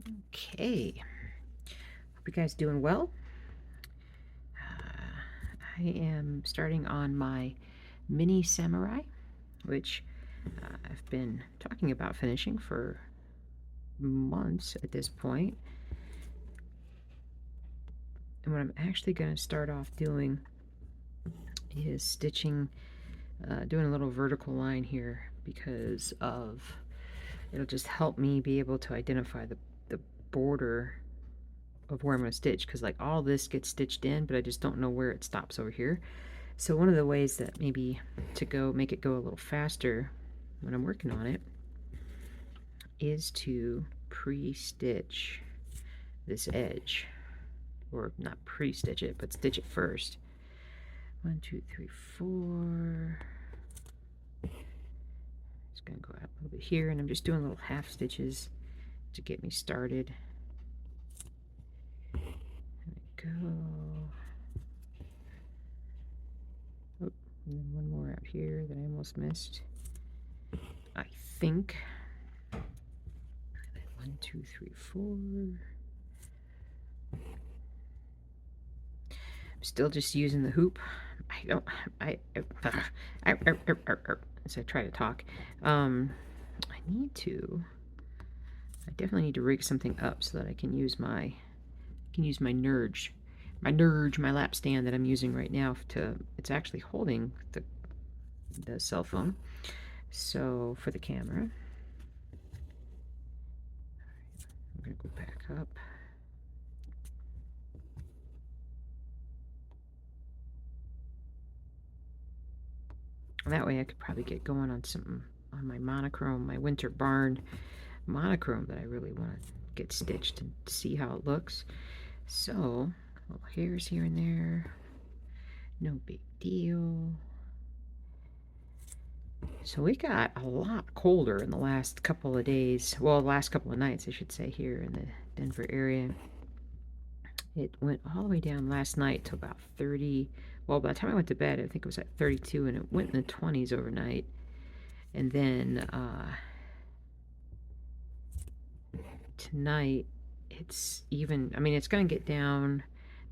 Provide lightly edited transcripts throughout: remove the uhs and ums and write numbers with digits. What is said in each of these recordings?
Okay, hope you guys doing well. I am starting on my mini samurai, which I've been talking about finishing for months at this point. And what I'm actually going to start off doing is stitching, doing a little vertical line here because it'll just help me be able to identify the border of where I'm going to stitch, because like all this gets stitched in, but I just don't know where it stops over here. So one of the ways that maybe to make it go a little faster when I'm working on it is to pre-stitch this edge, or not pre-stitch it, but stitch it first. 1, 2, 3, 4. It's gonna go out a little bit here, and I'm just doing little half stitches to get me started. There we go. Oh, and then one more out here that I almost missed, I think. 1, 2, 3, 4. I'm still just using the hoop. As I try to talk, I definitely need to rig something up so that I can use my my lap stand that I'm using right now it's actually holding the cell phone. So for the camera, I'm gonna go back up. That way I could probably get going on something on my monochrome, my winter barn monochrome that I really want to get stitched and see how it looks. So little hairs here and there, no big deal. So we got a lot colder in the last couple of days. Well, the last couple of nights, I should say, here in the Denver area. It went all the way down last night to about 30. Well, by the time I went to bed, I think it was at 32, and it went in the 20s overnight. And then tonight, it's even, I mean, it's going to get down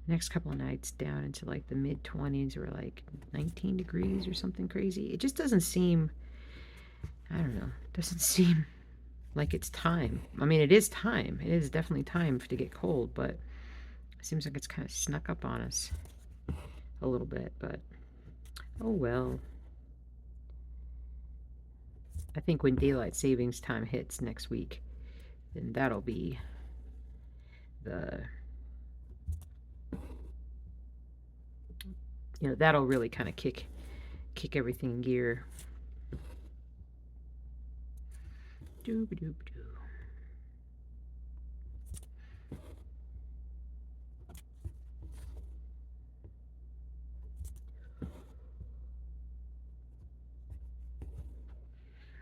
next couple of nights down into like the mid 20s, or like 19 degrees or something crazy. It just doesn't seem, I don't know, doesn't seem like it's time. I mean, it is time. It is definitely time to get cold, but it seems like it's kind of snuck up on us a little bit, but oh well. I think when daylight savings time hits next week, then that'll be that'll really kind of kick everything in gear. Doob-a-doob-doo.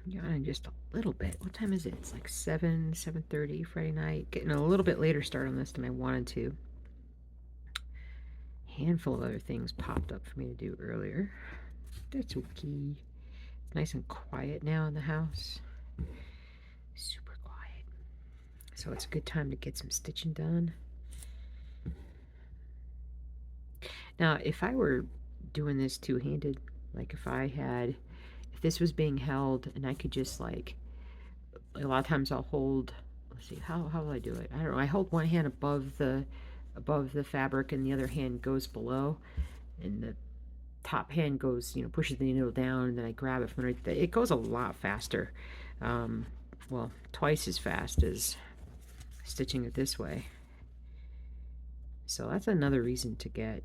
Yawning just a little bit. What time is it? It's like 7:30 Friday night. Getting a little bit later start on this than I wanted to. Handful of other things popped up for me to do earlier. That's okay. It's nice and quiet now in the house. Super quiet. So it's a good time to get some stitching done. Now, if I were doing this two-handed, like if this was being held and I could just like, a lot of times I'll hold, let's see, how will I do it? I don't know. I hold one hand above the fabric and the other hand goes below, and the top hand goes, pushes the needle down, and then I grab it from right there. It goes a lot faster. Well, twice as fast as stitching it this way. So that's another reason to get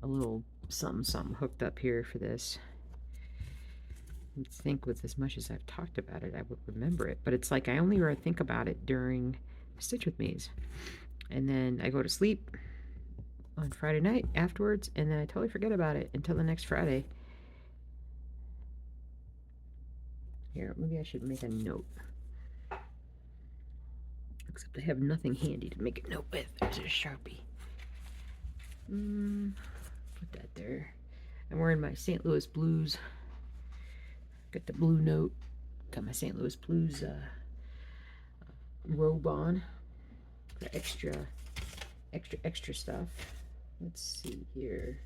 a little something hooked up here for this. You'd think with as much as I've talked about it, I would remember it, but it's like I only really think about it during Stitch With Me's, and then I go to sleep on Friday night afterwards, and then I totally forget about it until the next Friday. Here, maybe I should make a note. Except I have nothing handy to make a note with. There's a Sharpie. Put that there. I'm wearing my St. Louis Blues. Got the blue note. Got my St. Louis Blues robe on for extra stuff. Let's see here.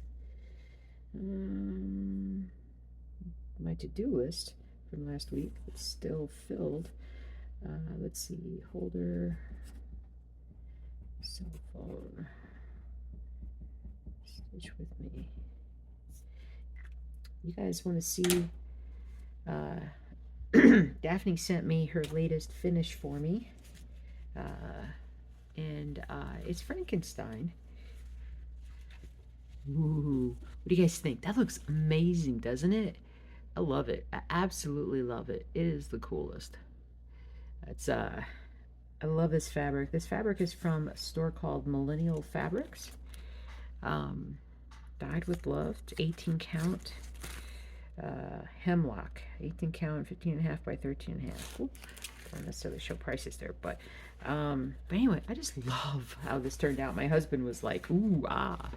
My to-do list from last week is still filled. Let's see, holder, cell phone, stitch with me. You guys want to see, Daphne sent me her latest finish for me, and it's Frankenstein. Ooh, what do you guys think? That looks amazing, doesn't it? I love it. I absolutely love it. It is the coolest. It's I love this fabric. This fabric is from a store called Millennial Fabrics. Dyed with Love. It's 18 count. Hemlock. 18 count, 15.5 by 13.5. Ooh, don't necessarily show prices there, but anyway, I just love how this turned out. My husband was like, ooh, ah.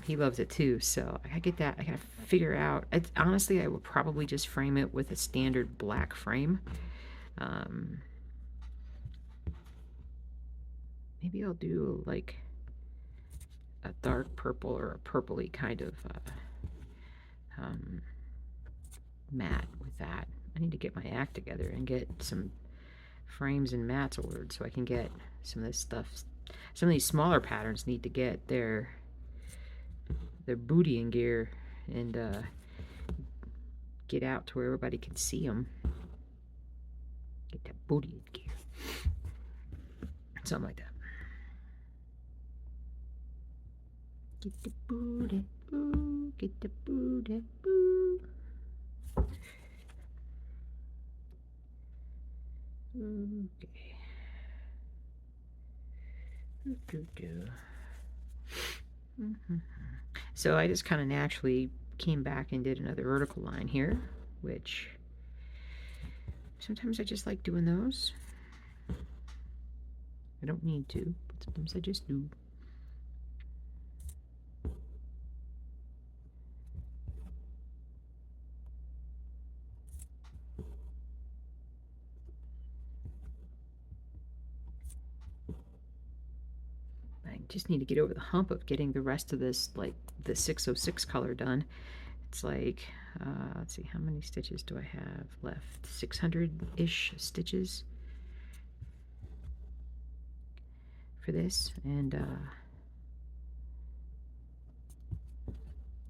He loves it too, so I gotta get that. I gotta figure out. Honestly, I will probably just frame it with a standard black frame. Maybe I'll do like a dark purple or a purpley kind of matte with that. I need to get my act together and get some frames and mats ordered so I can get some of this stuff. Some of these smaller patterns need to get their booty in gear and get out to where everybody can see them. Get that booty in gear. Something like that. Get the booty, boo. Get the booty, boo. Okay. So I just kind of naturally came back and did another vertical line here, which sometimes I just like doing those. I don't need to, but sometimes I just do. I just need to get over the hump of getting the rest of this, like the 606 color done. It's like, let's see, how many stitches do I have left? 600-ish stitches for this. And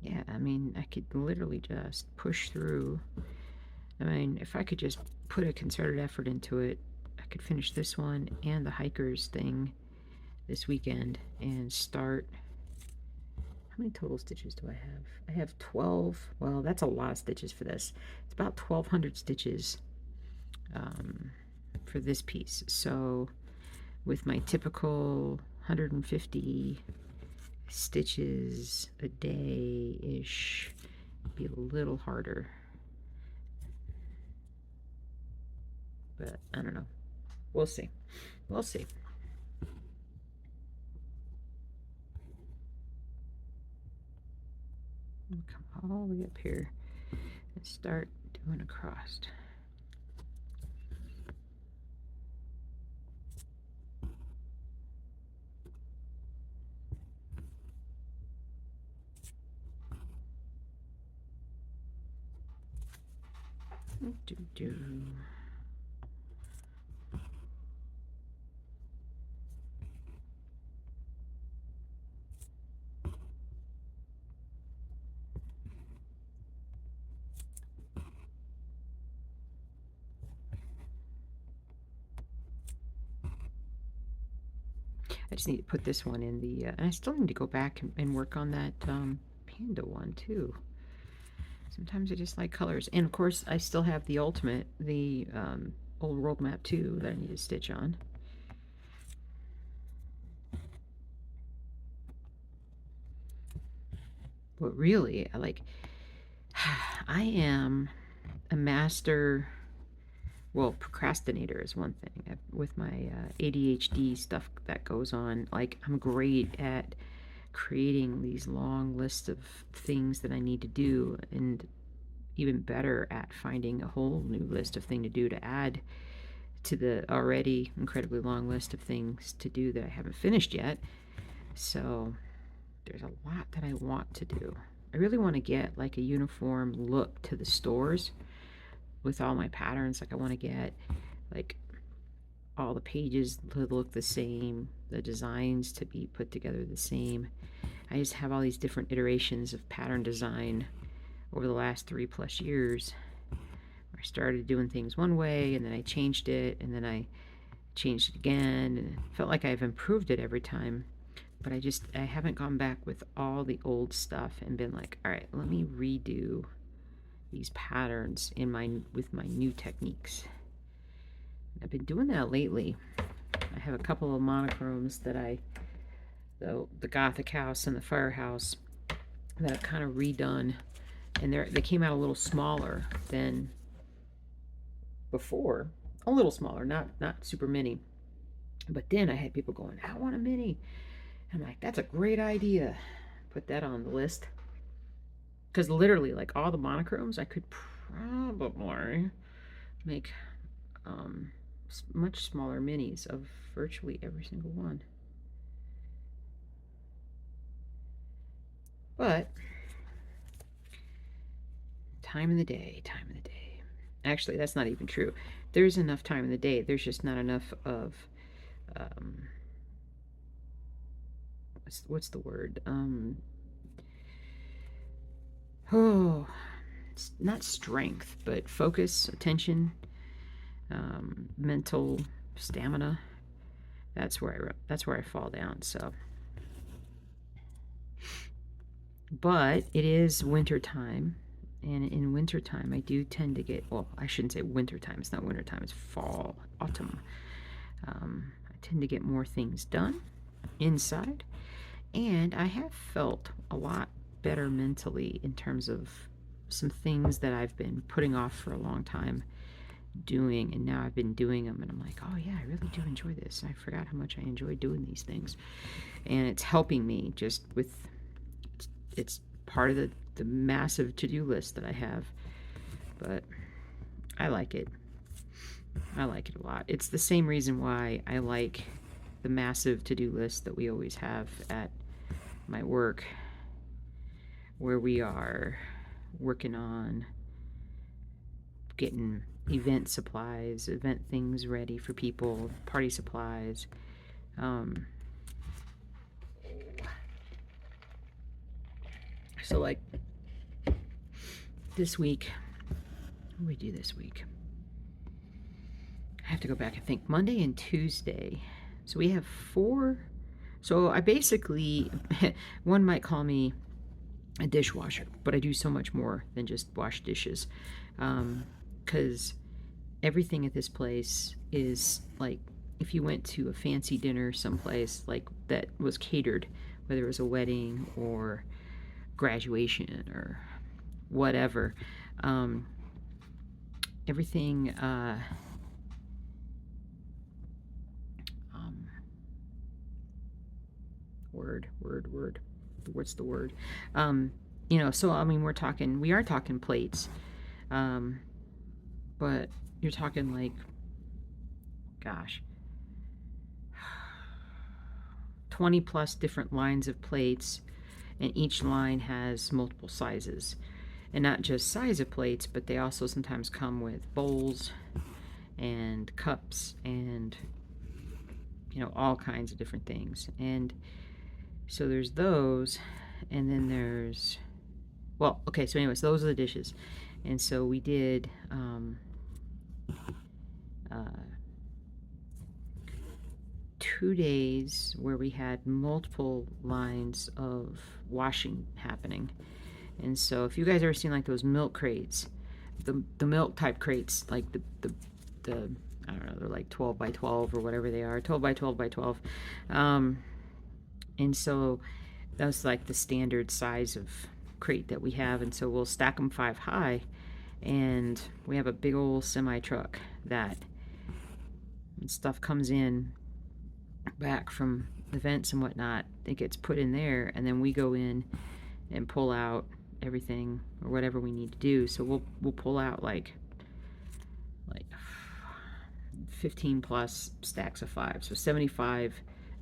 yeah, I mean, I could literally just push through. I mean, if I could just put a concerted effort into it, I could finish this one and the hikers thing this weekend and start. How many total stitches do I have? I have 12. Well, that's a lot of stitches for this. It's about 1,200 stitches for this piece. So with my typical 150 stitches a day-ish, be a little harder. But I don't know. We'll see. We'll see. We'll come all the way up here and start doing a cross. Do. I just need to put this one in the, and I still need to go back and work on that panda one too. Sometimes I just like colors. And of course, I still have the ultimate, the old world map 2 that I need to stitch on. But really, I am a master, well, procrastinator is one thing. With my ADHD stuff that goes on, like, I'm great at creating these long lists of things that I need to do, and even better at finding a whole new list of things to do to add to the already incredibly long list of things to do that I haven't finished yet. So there's a lot that I want to do. I really want to get like a uniform look to the stores with all my patterns. Like I want to get like all the pages to look the same, the designs to be put together the same. I just have all these different iterations of pattern design over the last 3+ years. I started doing things one way, and then I changed it, and then I changed it again, and it felt like I've improved it every time. But I haven't gone back with all the old stuff and been like, all right, let me redo these patterns with my new techniques. I've been doing that lately. I have a couple of monochromes that the Gothic House and the Firehouse, that I've kind of redone, and they came out a little smaller than before. A little smaller, not super mini. But then I had people going, I want a mini. I'm like, that's a great idea. Put that on the list. Because literally, like all the monochromes, I could probably make much smaller minis of virtually every single one. But time in the day. Actually, that's not even true. There's enough time in the day. There's just not enough of what's the word? It's not strength, but focus, attention, mental stamina. That's where I fall down. So, but it is winter time, and in winter time I do tend to get, well, I shouldn't say winter time. It's not winter time. It's fall, autumn. I tend to get more things done inside, and I have felt a lot better mentally in terms of some things that I've been putting off for a long time doing, and now I've been doing them, and I'm like, oh yeah, I really do enjoy this. I forgot how much I enjoy doing these things, and it's helping me just with, it's part of the massive to-do list that I have, but I like it. I like it a lot. It's the same reason why I like the massive to-do list that we always have at my work, where we are working on getting event supplies, event things ready for people, party supplies. So like this week, what do we do this week? I have to go back and think. Monday and Tuesday. So we have 4. So I basically, one might call me a dishwasher, but I do so much more than just wash dishes. Because everything at this place is like, if you went to a fancy dinner someplace like that was catered, whether it was a wedding or graduation or whatever, everything, what's the word? So I mean, we are talking plates, but you're talking like, gosh, 20+ different lines of plates, and each line has multiple sizes, and not just size of plates, but they also sometimes come with bowls and cups and all kinds of different things. And so there's those, and then there's, well, okay, so anyways, those are the dishes. And so we did 2 days where we had multiple lines of washing happening. And so if you guys ever seen like those milk crates, the milk type crates, like the I don't know, they're like 12 by 12 or whatever they are, 12 by 12 by 12. And so that's like the standard size of crate that we have. And so we'll stack them 5 high, and we have a big old semi truck that, when stuff comes in back from events and whatnot, it gets put in there, and then we go in and pull out everything or whatever we need to do. So we'll pull out like 15 plus stacks of 5, so 75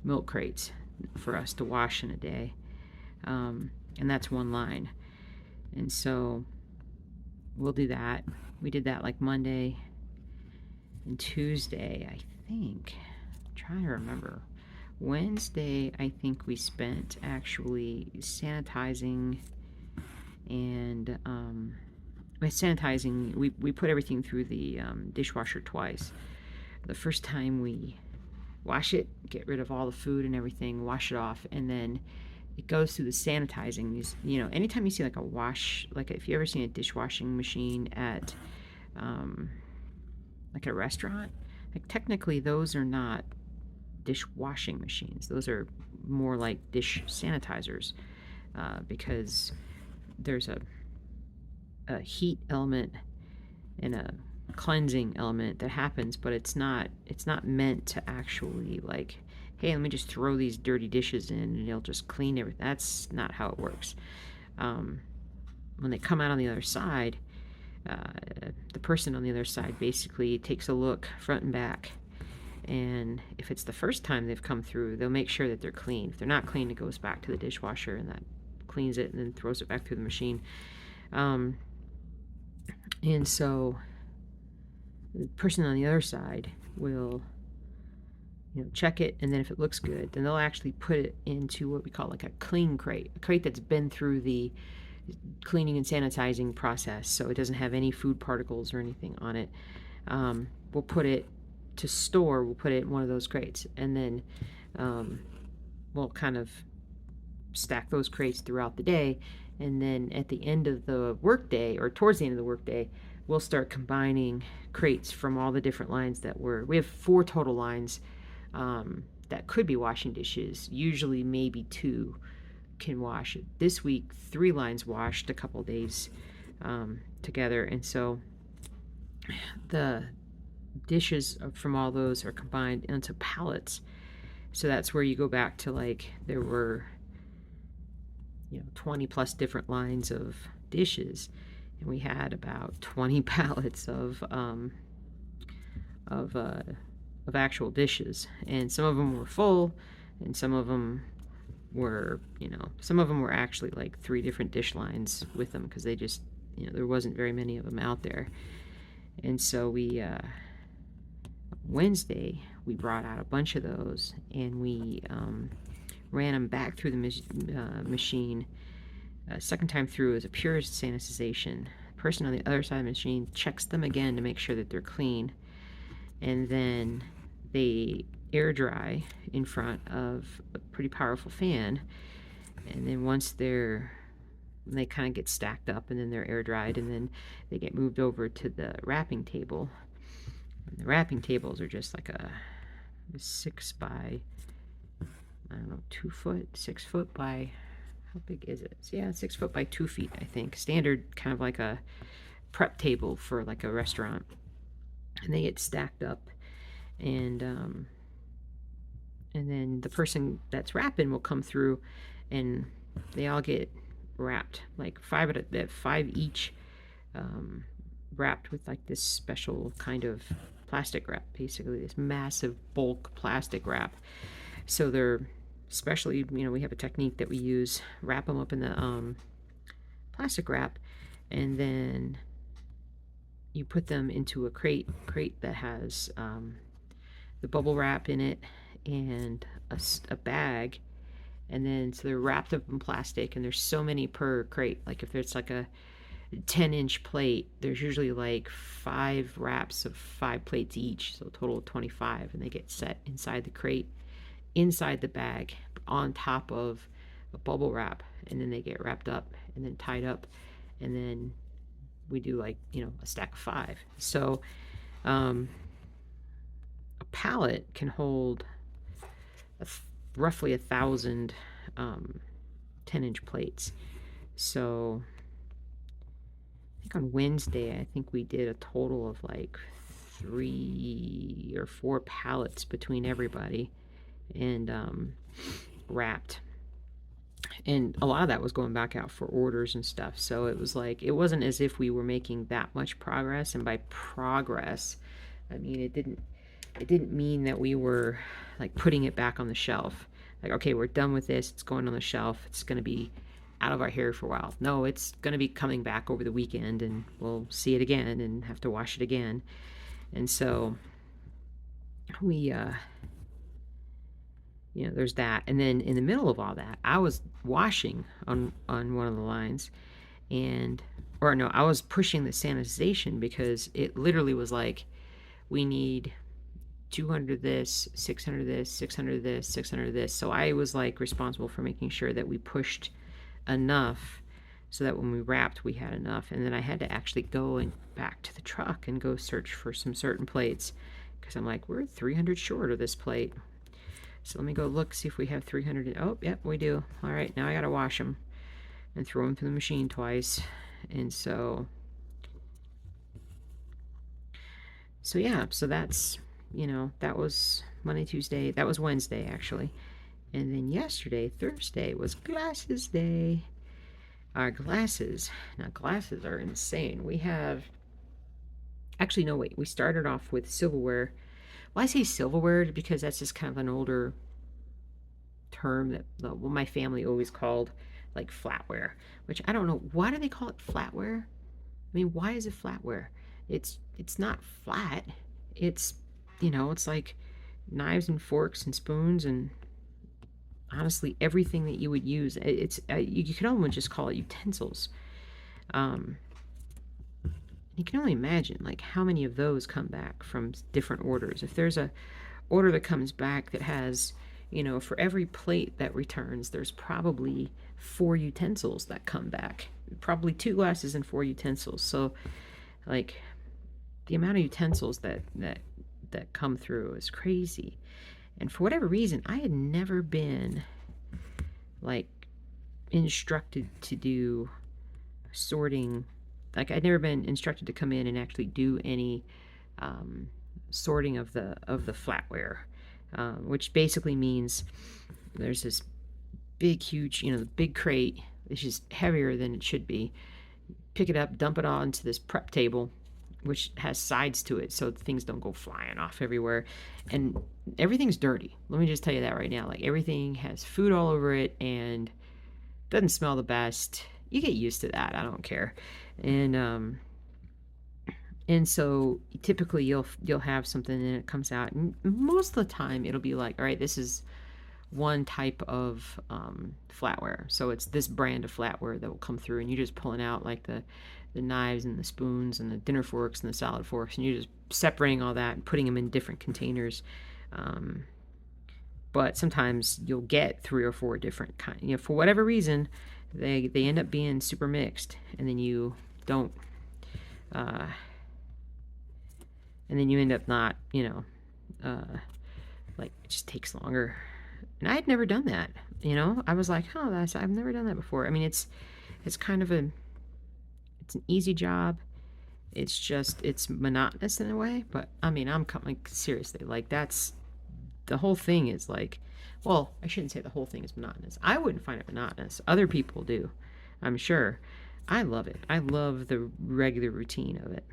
milk crates for us to wash in a day, and that's one line. And so we'll do that. We did that like Monday and Tuesday, I think. I'm trying to remember. Wednesday, I think we spent actually sanitizing and by sanitizing, we put everything through the dishwasher twice. The first time we wash it, get rid of all the food and everything, wash it off, and then it goes through the sanitizing. You know, anytime you see like a wash, like if you ever seen a dishwashing machine at like a restaurant, like technically those are not dishwashing machines. Those are more like dish sanitizers, because there's a heat element and a cleansing element that happens, but it's not meant to actually like, hey, let me just throw these dirty dishes in and it'll just clean everything. That's not how it works. When they come out on the other side, the person on the other side basically takes a look front and back, and if it's the first time they've come through, they'll make sure that they're clean. If they're not clean, it goes back to the dishwasher, and that cleans it and then throws it back through the machine. And so the person on the other side will, you know, check it, and then if it looks good, then they'll actually put it into what we call like a clean crate, a crate that's been through the cleaning and sanitizing process, so it doesn't have any food particles or anything on it. We'll put it to store, we'll put it in one of those crates, and then we'll kind of stack those crates throughout the day, and then at the end of the workday, or towards the end of the workday, we'll start combining crates from all the different lines that we have 4 total lines that could be washing dishes. Usually maybe 2 can wash it. This week 3 lines washed a couple days together, and so the dishes from all those are combined into pallets. So that's where you go back to, like, there were, you know, 20 plus different lines of dishes, and we had about 20 pallets of actual dishes, and some of them were full, and some of them were, you know, some of them were actually like 3 different dish lines with them, because they just, you know, there wasn't very many of them out there. And so we Wednesday we brought out a bunch of those, and we ran them back through the machine. Second time through is a pure sanitization. The person on the other side of the machine checks them again to make sure that they're clean, and then they air dry in front of a pretty powerful fan, and then once they kind of get stacked up, and then they're air dried, and then they get moved over to the wrapping table. And the wrapping tables are just like a 6 by, I don't know, 2 foot, 6 foot by, how big is it? So yeah, 6 foot by 2 feet, I think. Standard, kind of like a prep table for like a restaurant. And they get stacked up, and then the person that's wrapping will come through, and they all get wrapped, like 5 each, wrapped with like this special kind of plastic wrap, basically this massive bulk plastic wrap. So they're, especially, you know, we have a technique that we use, wrap them up in the plastic wrap, and then you put them into a crate that has the bubble wrap in it, and a bag, and then so they're wrapped up in plastic, and there's so many per crate. Like if there's like a 10-inch plate, there's usually like 5 wraps of 5 plates each, so a total of 25, and they get set inside the crate, inside the bag, on top of a bubble wrap, and then they get wrapped up and then tied up, and then we do, like, you know, a stack of 5. So a pallet can hold roughly 1,000 10-inch plates. So I think on Wednesday, I think we did a total of like 3 or 4 pallets between everybody, and wrapped. And a lot of that was going back out for orders and stuff. So it was like, it wasn't as if we were making that much progress. And by progress, I mean, it didn't, it didn't mean that we were like putting it back on the shelf. Like, okay, we're done with this. It's going on the shelf. It's going to be out of our hair for a while. No, it's going to be coming back over the weekend, and we'll see it again and have to wash it again. And so we, there's that. And then in the middle of all that, I was washing on one of the lines, and or no, I was pushing the sanitization because it literally was like, we need 200 this, 600 this, 600 this, 600 this. So I was like responsible for making sure that we pushed enough so that when we wrapped, we had enough. And then I had to actually go and back to the truck and go search for some certain plates because I'm like, we're 300 short of this plate. So let me go look, see if we have 300. Oh, yep, we do. All right, now I got to wash them and throw them through the machine twice. And so yeah, so that's, that was Monday, Tuesday. That was Wednesday, actually. And then yesterday, Thursday, was glasses day. Our glasses. Now, glasses are insane. We have... Actually, no, wait. We started off with silverware. Well, I say silverware because that's just kind of an older term that my family always called, like, flatware. Which, I don't know. Why do they call it flatware? I mean, why is it flatware? It's not flat. It's, it's like knives and forks and spoons and honestly everything that you would use. It's you can almost just call it utensils. You can only imagine like how many of those come back from different orders. If there's a order that comes back that has, for every plate that returns, there's probably 4 utensils that come back. Probably 2 glasses and 4 utensils. So like the amount of utensils that come through is crazy. And for whatever reason, I had never been like instructed to do sorting. Like I'd never been instructed to come in and actually do any sorting of the flatware, which basically means there's this big, huge, the big crate. It's just heavier than it should be. Pick it up, dump it all into this prep table, which has sides to it so things don't go flying off everywhere. And everything's dirty. Let me just tell you that right now. Like everything has food all over it and doesn't smell the best. You get used to that. I don't care. And so typically you'll have something and it comes out, and most of the time it'll be like, all right, this is one type of flatware. So it's this brand of flatware that will come through, and you're just pulling out like the knives and the spoons and the dinner forks and the salad forks, and you're just separating all that and putting them in different containers. But sometimes you'll get 3 or 4 different kinds. For whatever reason, they end up being super mixed, and then you don't, and then you end up not, like it just takes longer. And I had never done that, I was like, oh, I've never done that before. I mean, it's kind of it's an easy job. It's monotonous in a way, but I mean, I'm like, seriously, like that's, the whole thing is like, well, I shouldn't say the whole thing is monotonous. I wouldn't find it monotonous. Other people do, I'm sure. I love it. I love the regular routine of it.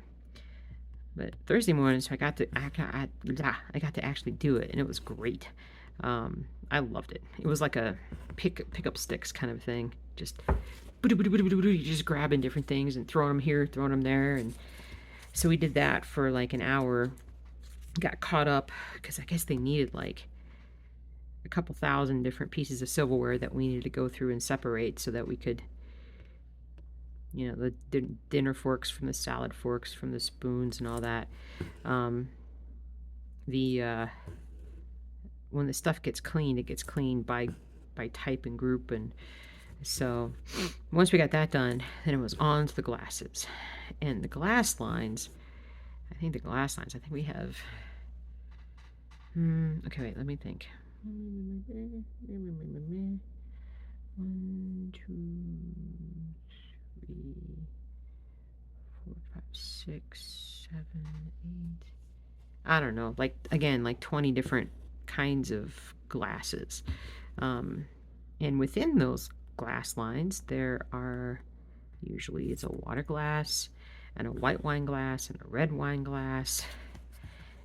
But Thursday mornings, I got to actually do it, and it was great. I loved it. It was like a pick up sticks kind of thing. Just just grabbing different things and throwing them here, throwing them there, and so we did that for like an hour. Got caught up because I guess they needed like a couple thousand different pieces of silverware that we needed to go through and separate so that we could, the dinner forks from the salad forks from the spoons and all that. When the stuff gets cleaned, it gets cleaned by type and group, and so once we got that done, then it was on to the glasses. And the glass lines, I think we have, okay, wait, let me think. 1, 2, 3, 4, 5, 6, 7, 8. I don't know, like, again, like 20 different kinds of glasses. And within those glass lines, there are usually it's a water glass and a white wine glass and a red wine glass.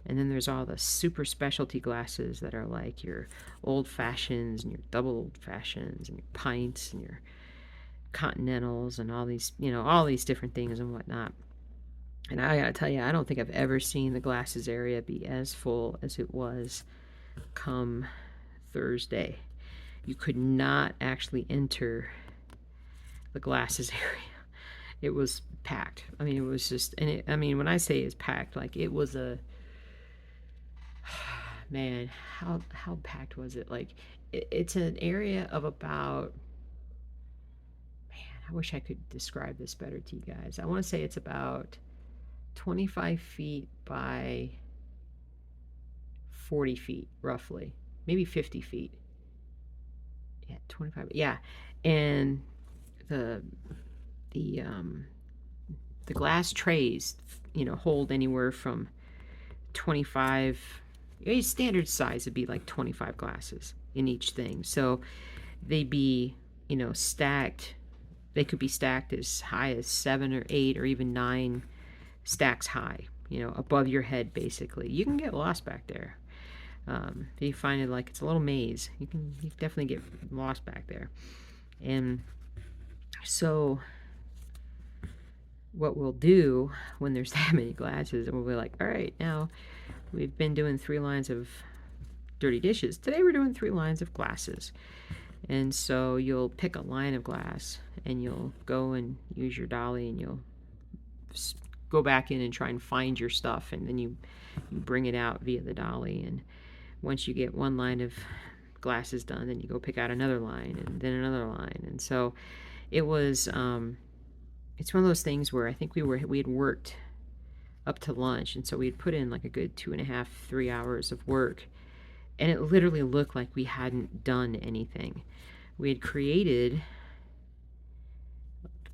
And then there's all the super specialty glasses that are like your old fashions and your double old fashions and your pints and your continentals and all these, all these different things and whatnot. And I gotta tell you, I don't think I've ever seen the glasses area be as full as it was come Thursday. You could not actually enter the glasses area. It was packed. I mean, it was just, when I say it's packed, like it was man, how packed was it? Like it's an area of about, I wish I could describe this better to you guys. I want to say it's about 25 feet by 40 feet, roughly. Maybe 50 feet. Yeah, 25. Yeah. And the glass trays, hold anywhere from 25, standard size would be like 25 glasses in each thing. So they'd be, stacked. They could be stacked as high as 7 or 8 or even 9 stacks high, above your head, basically. You can get lost back there. If you find it like it's a little maze, you can definitely get lost back there. And so what we'll do when there's that many glasses, and we'll be like, all right, now we've been doing 3 lines of dirty dishes. Today we're doing 3 lines of glasses. And so you'll pick a line of glass and you'll go and use your dolly and you'll go back in and try and find your stuff, and then you bring it out via the dolly. And once you get 1 line of glasses done, then you go pick out another line and then another line. And so it was it's one of those things where I think we had worked up to lunch, and so we had put in like a good 2.5, 3 hours of work, and it literally looked like we hadn't done anything. We had created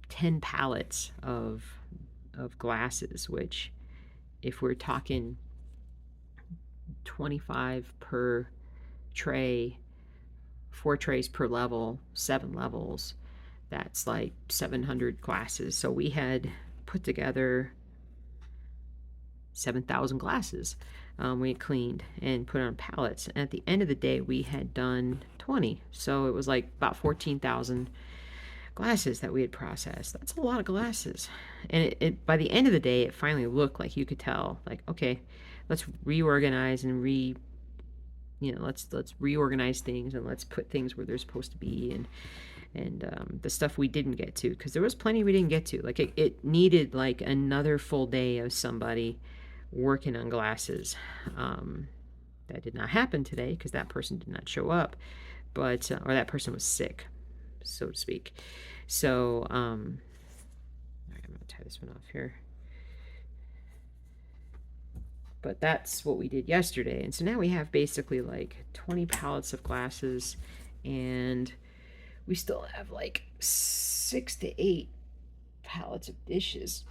10 pallets of glasses, which, if we're talking 25 per tray, 4 trays per level, 7 levels, that's like 700 glasses. So we had put together 7,000 glasses. We had cleaned and put on pallets, and at the end of the day we had done 20, so it was like about 14,000 glasses that we had processed. That's a lot of glasses. And it by the end of the day, it finally looked like, you could tell, like, okay, let's reorganize and let's reorganize things, and let's put things where they're supposed to be, and the stuff we didn't get to, because there was plenty we didn't get to. Like it needed like another full day of somebody working on glasses. That did not happen today because that person did not show up, but or that person was sick, so to speak. So I'm gonna tie this one off here. But that's what we did yesterday, and so now we have basically like 20 pallets of glasses, and we still have like 6 to 8 pallets of dishes,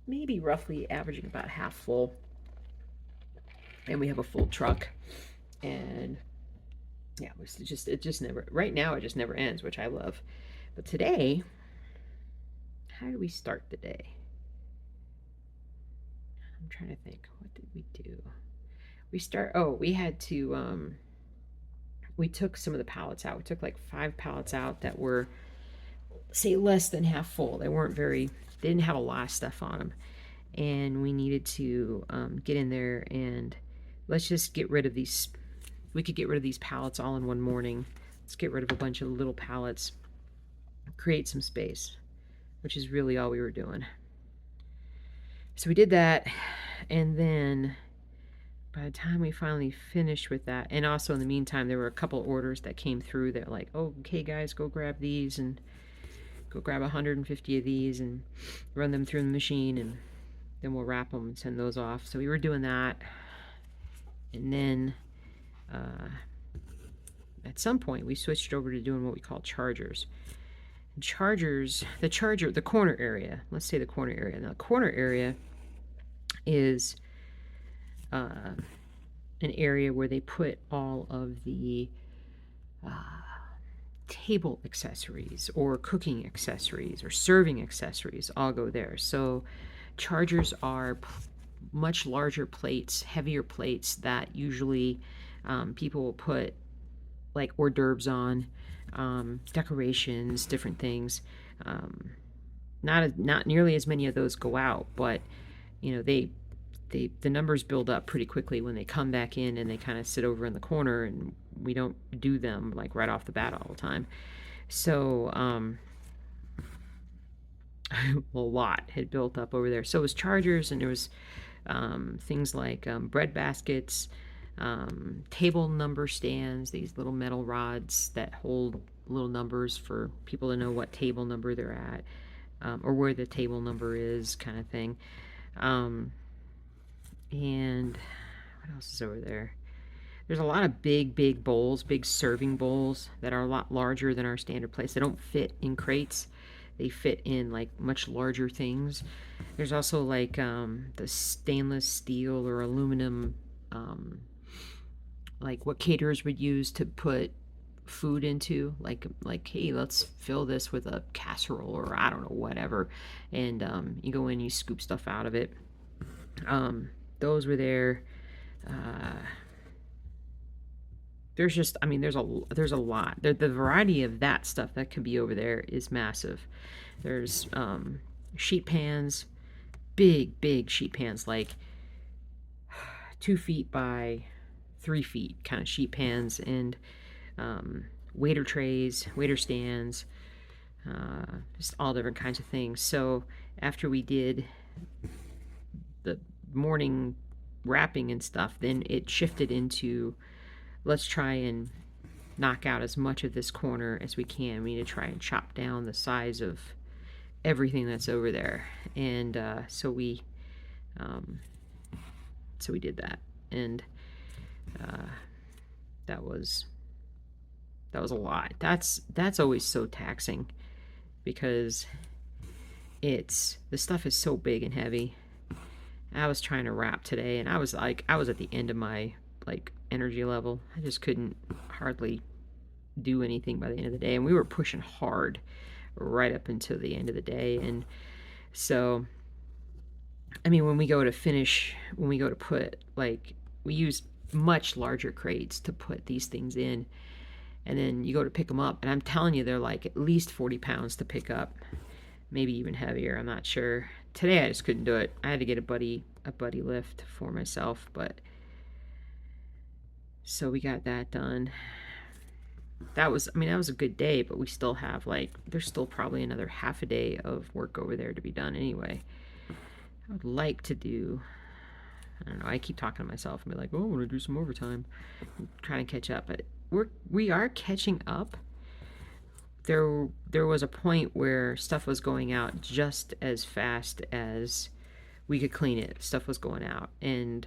maybe roughly averaging about half full. And we have a full truck, and yeah, it just never, right now it just never ends, which I love. But today, how did we start the day? I'm trying to think, what did we do? We had to we took some of the pallets out. We took like 5 pallets out that were, say, less than half full. They didn't have a lot of stuff on them. And we needed to get in there and let's just get rid of these. We could get rid of these pallets all in one morning. Let's get rid of a bunch of little pallets, create some space, which is really all we were doing. So we did that, and then by the time we finally finished with that, and also in the meantime, there were a couple orders that came through that were like, oh, okay, guys, go grab these and go grab 150 of these and run them through the machine, and then we'll wrap them and send those off. So we were doing that, and then at some point we switched over to doing what we call chargers. And the corner area, let's say the corner area. Now, the corner area is an area where they put all of the table accessories or cooking accessories or serving accessories all go there. So chargers are much larger plates, heavier plates that usually people will put like hors d'oeuvres on, decorations, different things. Um, not nearly as many of those go out, but the numbers build up pretty quickly when they come back in and they kind of sit over in the corner, and we don't do them like right off the bat all the time. So a lot had built up over there. So it was chargers, and there was things like bread baskets, table number stands, these little metal rods that hold little numbers for people to know what table number they're at, or where the table number is, kind of thing. And what else is over there? There's a lot of big bowls, big serving bowls that are a lot larger than our standard plates. They don't fit in crates. They fit in like much larger things. There's also like the stainless steel or aluminum, like what caterers would use to put food into, like hey, let's fill this with a casserole, or I don't know, whatever, and you go in, you scoop stuff out of it. Those were there. There's just, I mean, there's a lot. The variety of that stuff that can be over there is massive. There's sheet pans, big sheet pans, like 2 feet by 3 feet kind of sheet pans, and waiter trays, waiter stands, just all different kinds of things. So after we did the morning wrapping and stuff, then it shifted into, let's try and knock out as much of this corner as we can. We need to try and chop down the size of everything that's over there. And so we did that, and that was a lot. That's always so taxing, because the stuff is so big and heavy. I was trying to wrap today, and I was at the end of my energy level. I just couldn't hardly do anything by the end of the day, and we were pushing hard right up until the end of the day. And so, I mean, when we go to put, like, we use much larger crates to put these things in, and then you go to pick them up, and I'm telling you, they're like at least 40 pounds to pick up, maybe even heavier, I'm not sure. Today I just couldn't do it. I had to get a buddy lift for myself, but so we got that done. That was a good day, but we still have there's still probably another half a day of work over there to be done anyway. I would like to do, I don't know, I keep talking to myself and be like, oh, I want to do some overtime. I'm trying to catch up, but we are catching up. There was a point where stuff was going out just as fast as we could clean it. Stuff was going out, and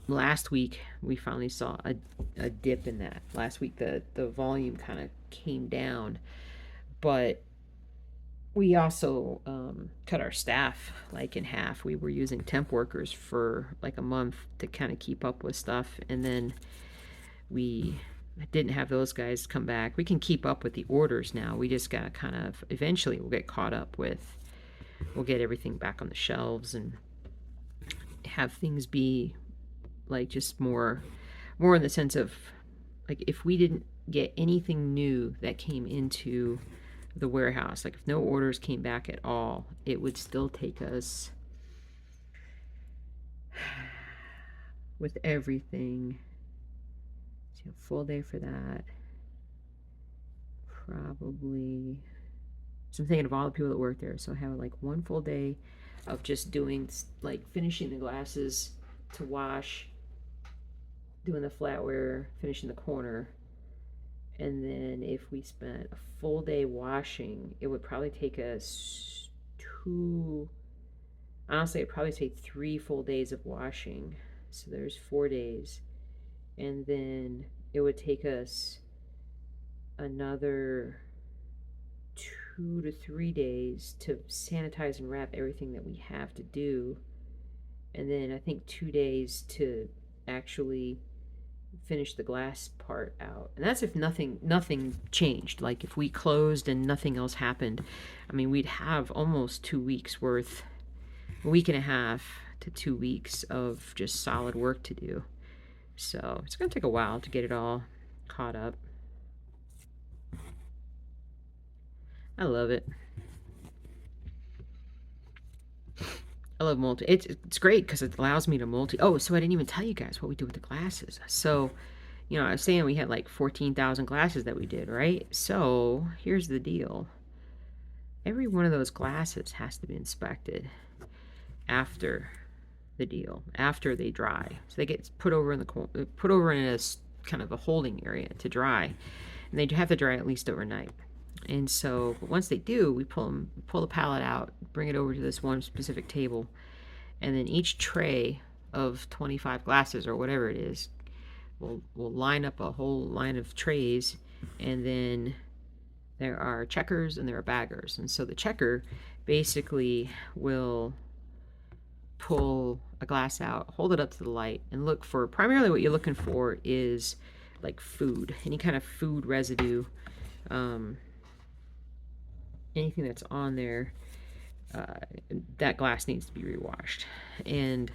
last week we finally saw a dip in that. Last week the volume kind of came down, but we also cut our staff in half. We were using temp workers for a month to kind of keep up with stuff, and then we didn't have those guys come back. We can keep up with the orders now. We just gotta kind of, eventually we'll get caught up with, we'll get everything back on the shelves and have things be just more in the sense of, if we didn't get anything new that came into the warehouse, if no orders came back at all, it would still take us, with everything, a full day for that, probably. So I'm thinking of all the people that work there, so I have one full day of just doing finishing the glasses to wash, doing the flatware, finishing the corner, and then if we spent a full day washing, it would probably take us it'd probably take 3 full days of washing, so there's 4 days, and then it would take us another 2 to 3 days to sanitize and wrap everything that we have to do, and then I think 2 days to actually finish the glass part out. And that's if nothing changed. If we closed and nothing else happened, I mean, we'd have almost 2 weeks worth, a week and a half to 2 weeks of just solid work to do. So it's going to take a while to get it all caught up. I love it. I love multi. It's great because it allows me to multi. Oh, so I didn't even tell you guys what we do with the glasses. So, I was saying we had like 14,000 glasses that we did, right? So here's the deal. Every one of those glasses has to be inspected after after they dry. So they get put over in a kind of a holding area to dry, and they have to dry at least overnight. And so once they do, we pull the pallet out, bring it over to this one specific table, and then each tray of 25 glasses or whatever it is, we'll line up a whole line of trays, and then there are checkers and there are baggers. And so the checker basically will pull a glass out, hold it up to the light, and look for, primarily what you're looking for is like food, any kind of food residue, anything that's on there. That glass needs to be rewashed, and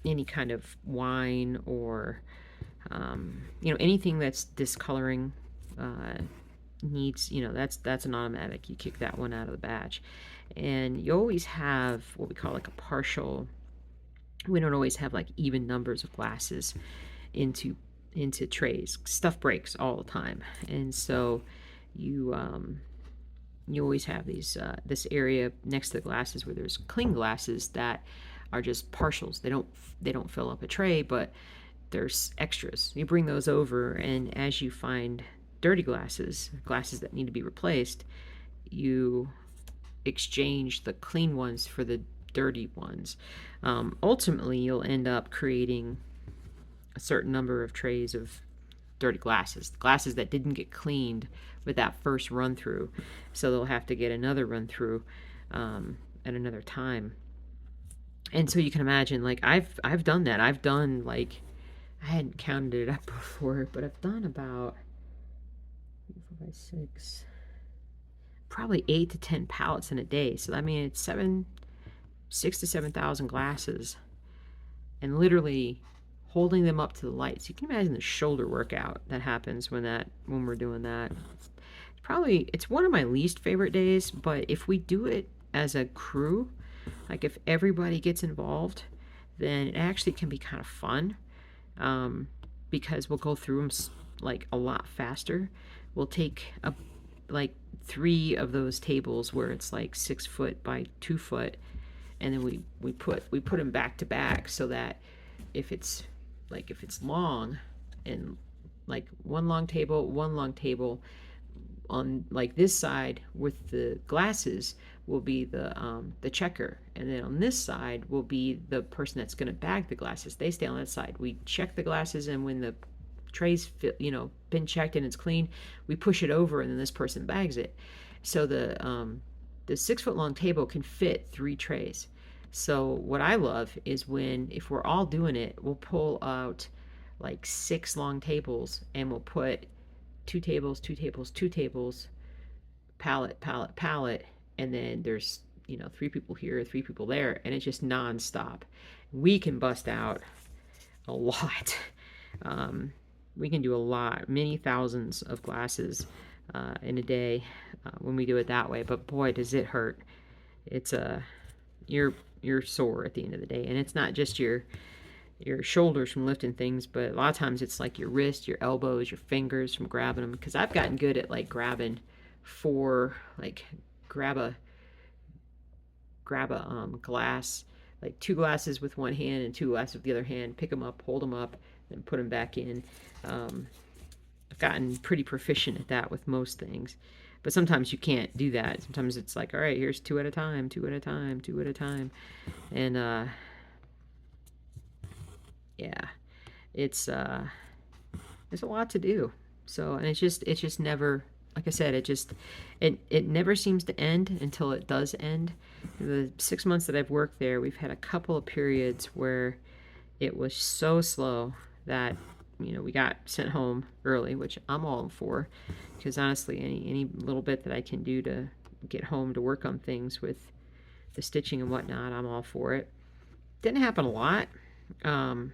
any kind of wine or anything that's discoloring needs, that's an automatic. You kick that one out of the batch. And you always have what we call like a partial. We don't always have like even numbers of glasses into trays. Stuff breaks all the time, and so you always have these this area next to the glasses where there's clean glasses that are just partials. They don't fill up a tray, but there's extras. You bring those over, and as you find dirty glasses that need to be replaced, you exchange the clean ones for the dirty ones. Ultimately, you'll end up creating a certain number of trays of dirty glasses that didn't get cleaned with that first run through, so they'll have to get another run through at another time. And so you can imagine, like, I've done that. I've done, like, I hadn't counted it up before, but I've done about 4, 5, 6, probably 8 to 10 pallets in a day. So I mean, it's 6,000 to 7,000 glasses, and literally holding them up to the light. So you can imagine the shoulder workout that happens when we're doing that. It's one of my least favorite days, but if we do it as a crew, like if everybody gets involved, then it actually can be kind of fun, because we'll go through them like a lot faster. We'll take like 3 of those tables where it's like 6 foot by 2 foot, and then we put them back to back, so that if it's long, and like one long table on like this side with the glasses will be the checker, and then on this side will be the person that's going to bag the glasses. They stay on that side. We check the glasses, and when the tray's been checked and it's clean, we push it over, and then this person bags it. So the 6 foot long table can fit 3 trays. So what I love is if we're all doing it, we'll pull out like 6 long tables, and we'll put 2 tables, 2 tables, 2 tables, pallet, and then there's 3 people here, 3 people there, and it's just non-stop. We can bust out a lot. We can do a lot, many thousands of glasses in a day when we do it that way. But boy, does it hurt. It's you're sore at the end of the day, and it's not just your shoulders from lifting things, but a lot of times it's like your wrist, your elbows, your fingers from grabbing them. Because I've gotten good at like grabbing grab a glass, like 2 glasses with one hand and 2 glasses with the other hand, pick them up, hold them up, then put them back in. I've gotten pretty proficient at that with most things, but sometimes you can't do that. Sometimes it's like, all right, here's 2 at a time, 2 at a time, 2 at a time, and yeah, it's a lot to do. So, and it's just never, like I said, it never seems to end until it does end. The 6 months that I've worked there, we've had a couple of periods where it was so slow that we got sent home early, which I'm all for, because honestly, any little bit that I can do to get home to work on things with the stitching and whatnot, I'm all for it. Didn't happen a lot, um,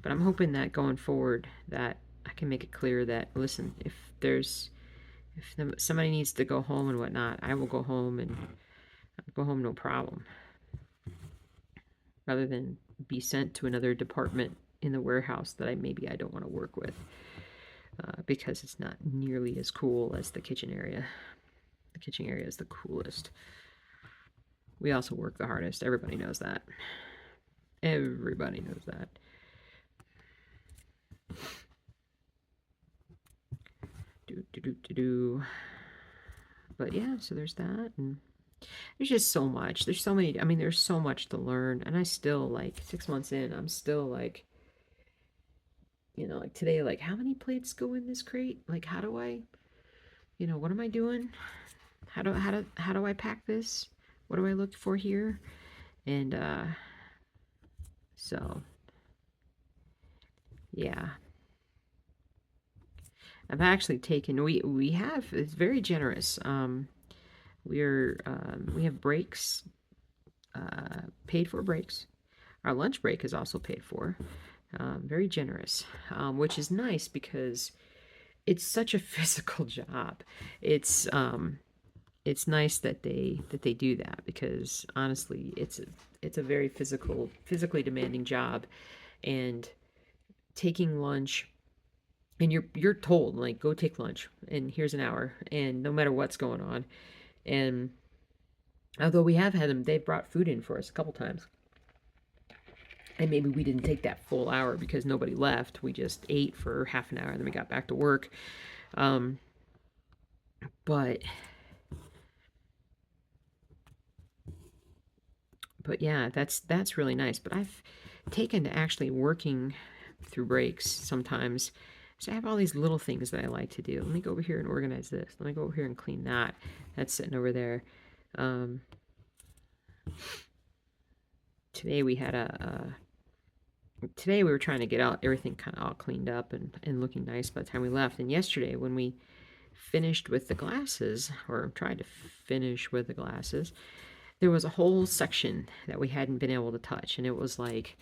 but I'm hoping that going forward that I can make it clear that, listen, if somebody needs to go home and whatnot, I will go home and go home no problem, rather than be sent to another department in the warehouse that I don't want to work with, because it's not nearly as cool as the kitchen area. The kitchen area is the coolest. We also work the hardest. Everybody knows that. Everybody knows that. But yeah, so there's that, and there's just so much. There's so many. I mean, there's so much to learn, and I still, like, 6 months in, I'm still like, like today, like, how many plates go in this crate? Like, how do I, what am I doing? How do I pack this? What do I look for here? And so yeah, I've actually taken, we have, it's very generous. We have breaks, paid for breaks. Our lunch break is also paid for. Very generous, which is nice because it's such a physical job. It's nice that they do that, because honestly, it's a very physically demanding job, and taking lunch, and you're told, like, go take lunch, and here's an hour, and no matter what's going on. And although we have had them, they've brought food in for us a couple times, and maybe we didn't take that full hour because nobody left. We just ate for half an hour, and then we got back to work. But yeah, that's really nice. But I've taken to actually working through breaks sometimes. So I have all these little things that I like to do. Let me go over here and organize this. Let me go over here and clean that. That's sitting over there. Today we had today we were trying to get out everything kind of all cleaned up and looking nice by the time we left. And yesterday when we finished with the glasses, or tried to finish with the glasses, there was a whole section that we hadn't been able to touch, and it was like,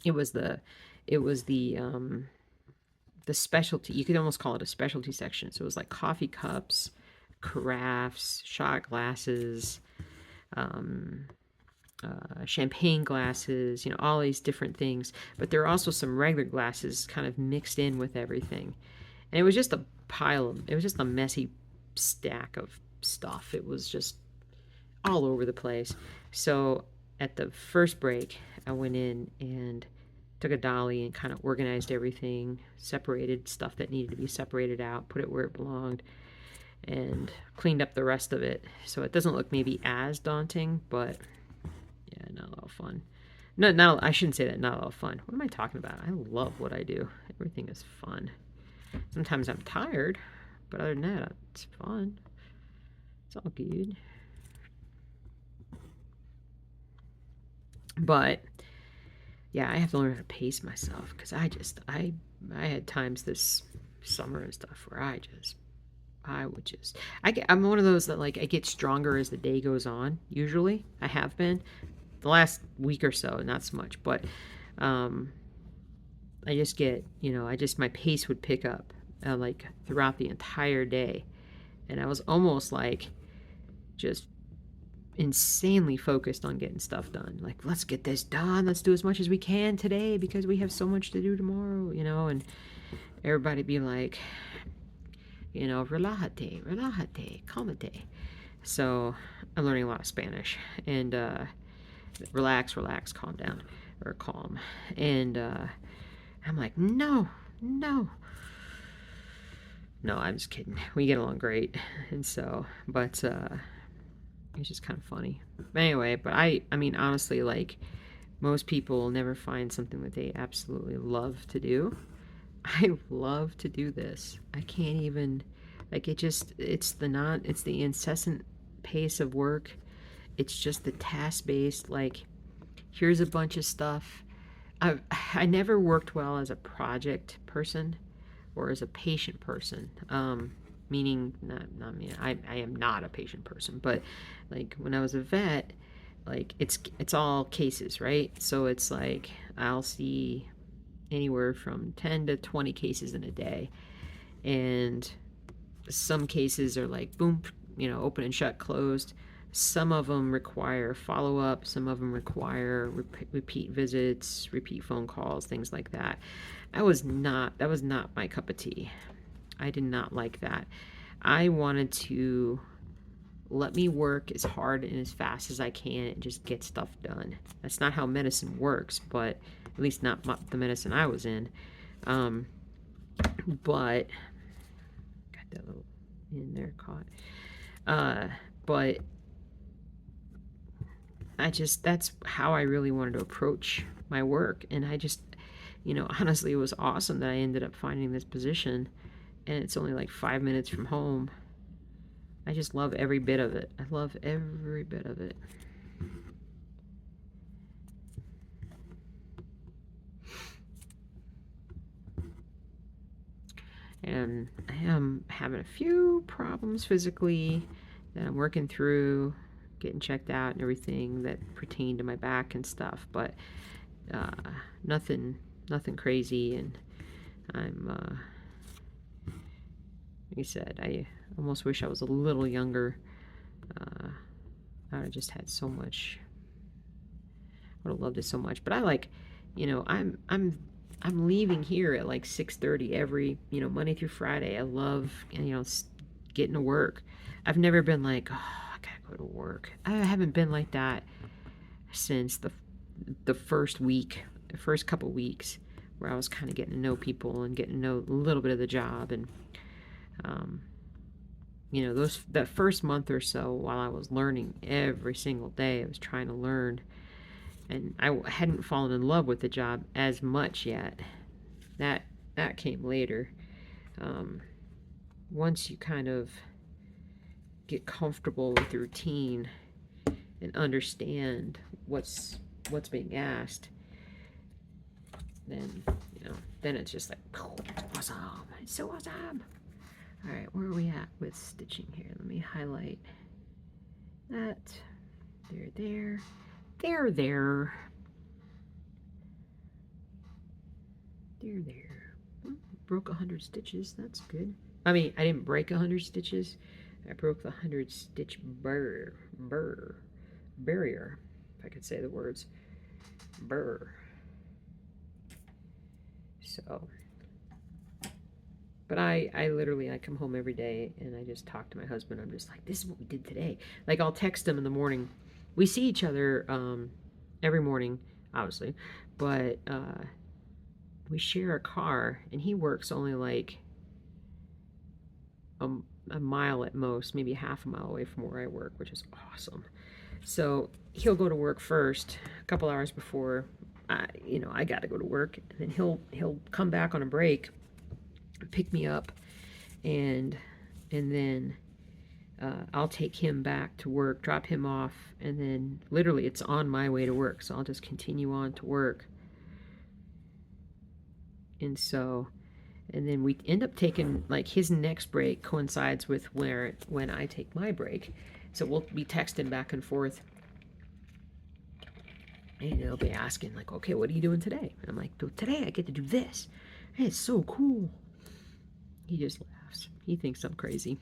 it was the specialty, you could almost call it a specialty section. So it was like coffee cups, carafes, shot glasses, champagne glasses, all these different things. But there are also some regular glasses kind of mixed in with everything. And it was just it was just a messy stack of stuff. It was just all over the place. So at the first break, I went in and took a dolly and kind of organized everything, separated stuff that needed to be separated out, put it where it belonged, and cleaned up the rest of it. So it doesn't look maybe as daunting, but yeah, not a lot of fun. No, I shouldn't say that, not a lot of fun. What am I talking about? I love what I do. Everything is fun. Sometimes I'm tired, but other than that, it's fun. It's all good. But yeah, I have to learn how to pace myself, because I had times this summer and stuff where I'm one of those that, like, I get stronger as the day goes on. Usually I have been the last week or so, not so much, but I just get, my pace would pick up like throughout the entire day, and I was almost like just insanely focused on getting stuff done. Like, let's get this done. Let's do as much as we can today because we have so much to do tomorrow, and everybody be like, relájate, relájate, calmate. So I'm learning a lot of Spanish, and relax, calm down, or calm. And I'm like, no, I'm just kidding. We get along great. And so, but it's just kind of funny. But anyway, but I mean, honestly, like, most people never find something that they absolutely love to do. I love to do this. I can't even, like, it's the incessant pace of work. It's just the task-based, like, here's a bunch of stuff. I never worked well as a project person or as a patient person. meaning not me. I am not a patient person, but like when I was a vet, like it's all cases, right? So it's like I'll see anywhere from 10 to 20 cases in a day, and some cases are like boom, open and shut, closed. Some of them require follow-up, some of them require repeat visits, repeat phone calls, things like that. That was not my cup of tea. I did not like that. I wanted to let me work as hard and as fast as I can and just get stuff done. That's not how medicine works, but at least not the medicine I was in. But got that little in there caught. But that's how I really wanted to approach my work. And I just, honestly, it was awesome that I ended up finding this position, and it's only like 5 minutes from home. I just love every bit of it. I love every bit of it. And I am having a few problems physically that I'm working through, getting checked out and everything that pertain to my back and stuff, but nothing crazy. And I'm like I said, I almost wish I was a little younger. I would have just had so much. I would have loved it so much. But I like, I'm leaving here at like 6:30 every, Monday through Friday. I love, getting to work. I've never been like, oh, I gotta go to work. I haven't been like that since the first week, the first couple weeks, where I was kind of getting to know people and getting to know a little bit of the job. And that first month or so, while I was learning every single day, I was trying to learn, and I hadn't fallen in love with the job as much yet. That came later. Once you kind of get comfortable with the routine and understand what's being asked, then then it's just like, oh, it's awesome. It's so awesome. All right, where are we at with stitching here? Let me highlight that. There. Broke 100 stitches. That's good. I mean, I didn't break 100 stitches. I broke the 100 stitch barrier. If I could say the words. So, but I literally, I come home every day and I just talk to my husband. I'm just like, this is what we did today. Like, I'll text him in the morning. We see each other every morning, obviously, but we share a car, and he works only like a mile at most, maybe half a mile away from where I work, which is awesome. So he'll go to work first, a couple hours before I got to go to work, and then he'll come back on a break, pick me up, and then I'll take him back to work, drop him off, and then literally it's on my way to work, so I'll just continue on to work. And then we end up taking, like, his next break coincides with when I take my break, so we'll be texting back and forth. And he'll be asking, like, okay, what are you doing today? And I'm like, today I get to do this. Hey, it's so cool. He just laughs. He thinks I'm crazy.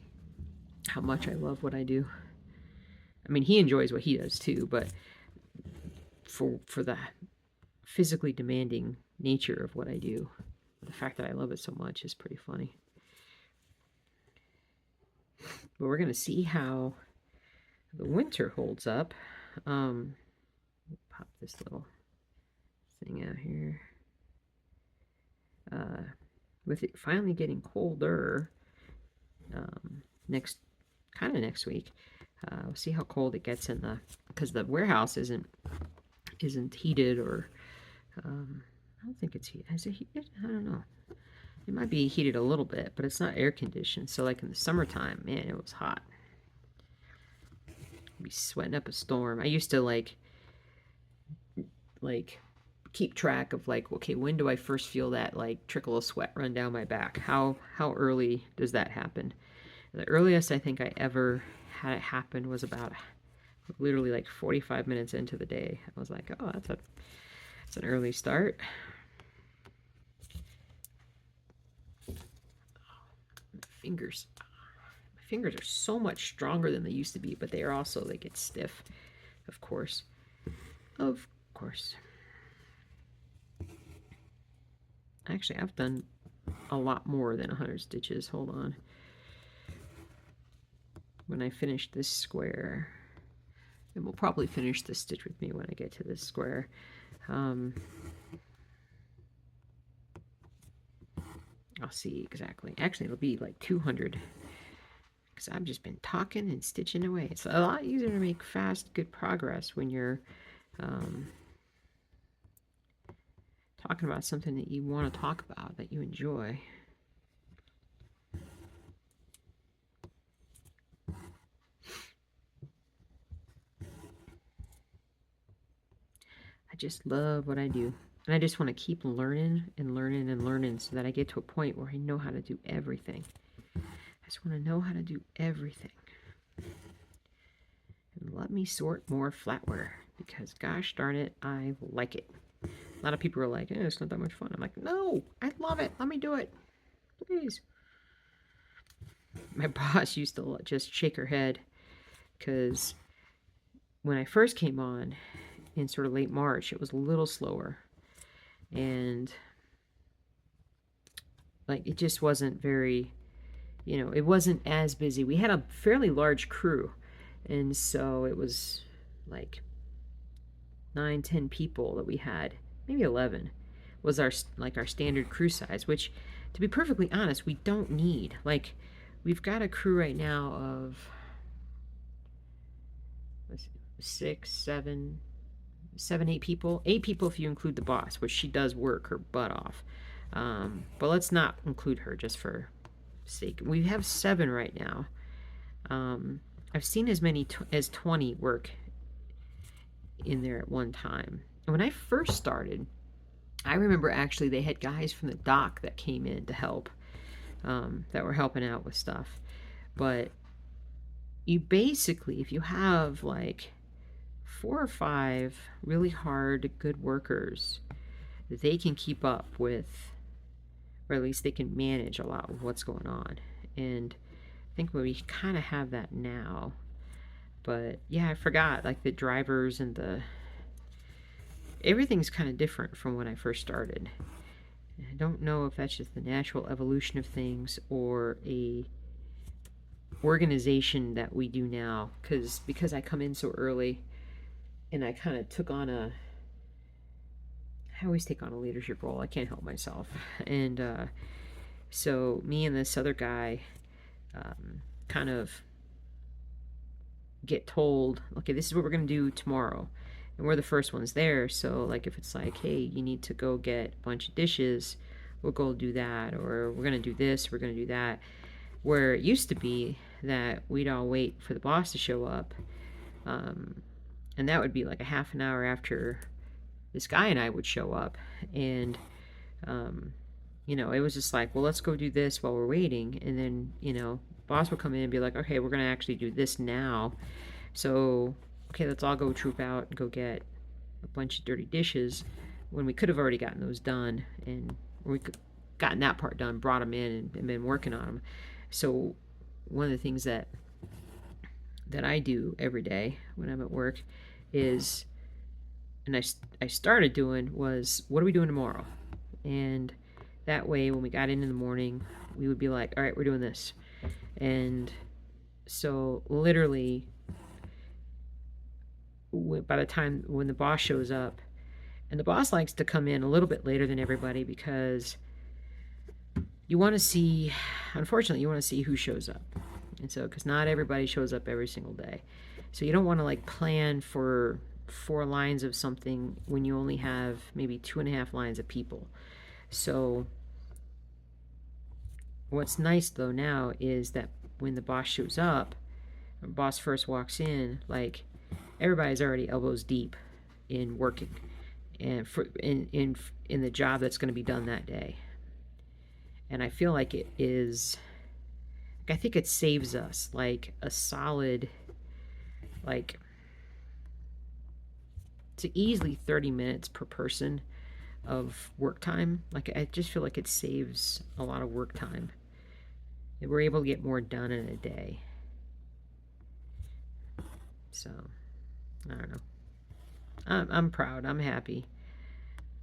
How much I love what I do. I mean, he enjoys what he does too, but for the physically demanding nature of what I do, the fact that I love it so much is pretty funny. But we're going to see how the winter holds up. Pop this little thing out here. With it finally getting colder next week, we'll see how cold it gets because the warehouse isn't heated, or I don't think it's heated. Is it heated? I don't know. It might be heated a little bit, but it's not air conditioned. So like in the summertime, man, it was hot. I'd be sweating up a storm. I used to like keep track of, like, okay, when do I first feel that like trickle of sweat run down my back? How early does that happen? The earliest I think I ever had it happen was about literally like 45 minutes into the day. I was like, oh, that's an early start. Fingers. My fingers are so much stronger than they used to be, but they are also, they get stiff, of course. Of course. Actually, I've done a lot more than 100 stitches. Hold on. When I finish this square, and we'll probably finish this stitch with me when I get to this square. I'll see exactly. Actually, it'll be like 200 because I've just been talking and stitching away. It's a lot easier to make fast, good progress when you're talking about something that you want to talk about, that you enjoy. I just love what I do. And I just want to keep learning and learning and learning so that I get to a point where I know how to do everything. I just want to know how to do everything. And let me sort more flatware because gosh darn it, I like it. A lot of people are like, it's not that much fun. I'm like, no, I love it. Let me do it. Please. My boss used to just shake her head because when I first came on in sort of late March, it was a little slower. And like it just wasn't very, it wasn't as busy. We had a fairly large crew. And so it was like 9-10 people that we had, maybe 11 was our standard crew size, which to be perfectly honest, we don't need. Like we've got a crew right now of 8 people. 8 people if you include the boss, which she does work her butt off. But let's not include her just for sake. We have 7 right now. I've seen as many as 20 work in there at one time. And when I first started, I remember actually they had guys from the dock that came in to help, that were helping out with stuff. But you basically, if you have like 4 or 5 really hard, good workers, they can keep up with, or at least they can manage a lot of what's going on. And I think we kind of have that now. But yeah, I forgot, like the drivers and everything's kind of different from when I first started. I don't know if that's just the natural evolution of things or a organization that we do now, because I come in so early and I kind of took on I always take on a leadership role. I can't help myself. And so me and this other guy kind of get told, okay, this is what we're going to do tomorrow. And we're the first ones there. So like if it's like, hey, you need to go get a bunch of dishes, we'll go do that. Or we're going to do this, we're going to do that. Where it used to be that we'd all wait for the boss to show up. And that would be like a half an hour after this guy and I would show up. And, it was just like, well, let's go do this while we're waiting. And then, boss would come in and be like, okay, we're going to actually do this now. So, okay, let's all go troop out and go get a bunch of dirty dishes when we could have already gotten those done. And we could gotten that part done, brought them in and been working on them. So one of the things that I do every day when I'm at work is, and I started doing was, what are we doing tomorrow? And that way when we got in the morning, we would be like, all right, we're doing this. And so literally by the time when the boss shows up, and the boss likes to come in a little bit later than everybody because you want to see, unfortunately, you want to see who shows up. And so, because not everybody shows up every single day. So you don't want to like plan for 4 lines of something when you only have maybe 2.5 lines of people. So what's nice though now is that when the boss shows up, or boss first walks in, like everybody's already elbows deep in working and in the job that's going to be done that day. And I feel like it is I think it saves us like a solid, like, to easily 30 minutes per person of work time. Like, I just feel like it saves a lot of work time. We're able to get more done in a day. So, I don't know. I'm proud. I'm happy.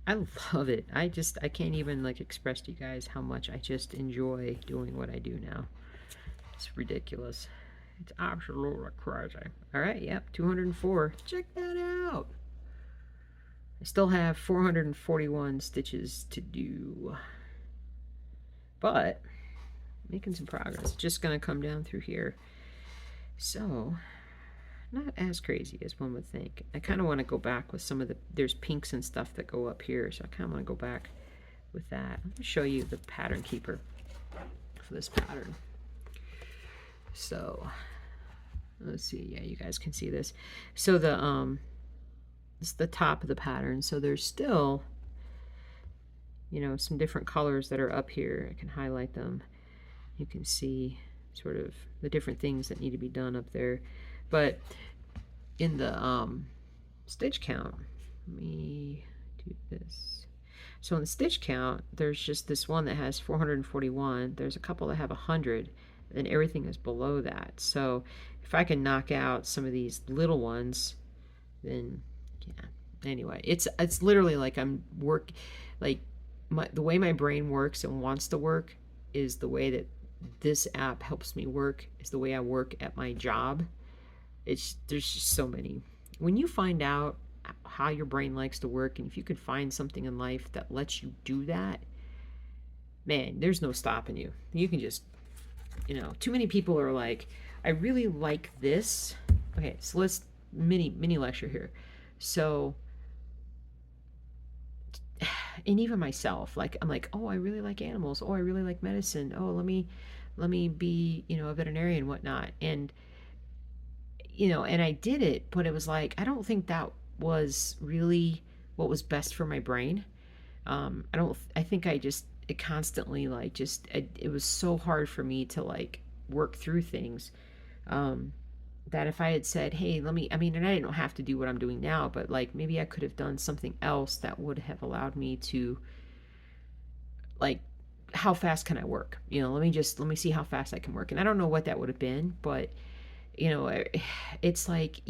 I love it. I can't even like express to you guys how much I just enjoy doing what I do now. It's ridiculous. It's absolutely crazy. All right, yep, 204. Check that out. I still have 441 stitches to do, but making some progress. Just gonna come down through here. So, not as crazy as one would think. I kind of want to go back with some of there's pinks and stuff that go up here, so I kind of want to go back with that. Let me show you the pattern keeper for this pattern. So, let's see. Yeah, you guys can see this. So it's the top of the pattern. So there's still, you know, some different colors that are up here. I can highlight them. You can see sort of the different things that need to be done up there. But in the stitch count, let me do this. So in the stitch count, there's just this one that has 441. There's a couple that have 100, and everything is below that. So if I can knock out some of these little ones, then yeah. Anyway, it's literally like the way my brain works and wants to work is the way that this app helps me work, is the way I work at my job. There's just so many. When you find out how your brain likes to work, and if you could find something in life that lets you do that, man, there's no stopping you. You can just, you know, too many people are like, I really like this. Okay, so let's mini lecture here. So, and even myself, like, I'm like, oh, I really like animals. Oh, I really like medicine. Oh, let me be, you know, a veterinarian and whatnot. And, you know, and I did it, but it was like, I don't think that was really what was best for my brain. I think it constantly, like, it was so hard for me to, like, work through things. That if I had said, hey, and I didn't have to do what I'm doing now, but like maybe I could have done something else that would have allowed me to, like, how fast can I work? You know, let me see how fast I can work. And I don't know what that would have been, but you know, it's like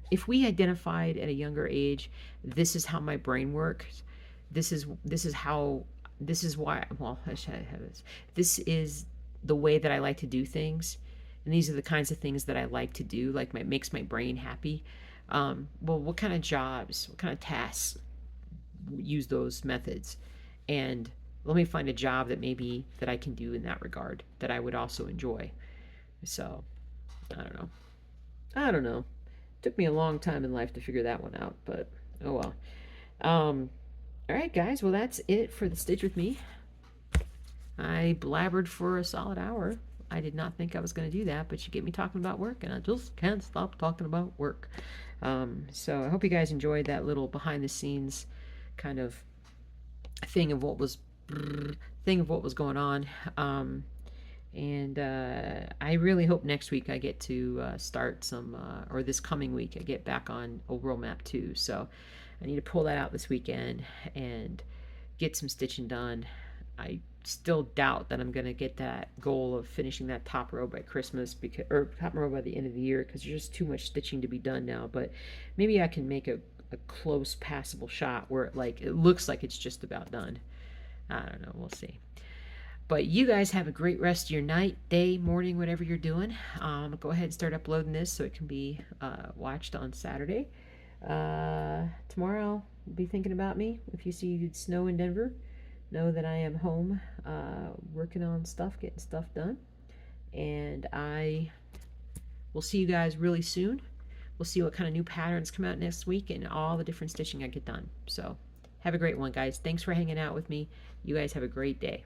if we identified at a younger age, this is how my brain works. This is why, well, I should have this. This is the way that I like to do things, and these are the kinds of things that I like to do, like makes my brain happy. Well, what kind of jobs, what kind of tasks use those methods? And let me find a job that I can do in that regard that I would also enjoy. So, I don't know. It took me a long time in life to figure that one out, but oh well. All right, guys. Well, that's it for the Stitch With Me. I blabbered for a solid hour. I did not think I was going to do that, but you get me talking about work, and I just can't stop talking about work. So I hope you guys enjoyed that little behind-the-scenes kind of thing of what was going on. And I really hope next week I get to start some, or this coming week I get back on Old World Map 2. So I need to pull that out this weekend and get some stitching done. I still doubt that I'm going to get that goal of finishing that top row by Christmas, or top row by the end of the year, because there's just too much stitching to be done now. But maybe I can make a close passable shot where it looks like it's just about done. I don't know. We'll see. But you guys have a great rest of your night, day, morning, whatever you're doing. Go ahead and start uploading this so it can be watched on Saturday. Tomorrow, be thinking about me. If you see snow in Denver, know that I am home working on stuff, getting stuff done. And I will see you guys really soon. We'll see what kind of new patterns come out next week and all the different stitching I get done. So have a great one, guys. Thanks for hanging out with me. You guys have a great day.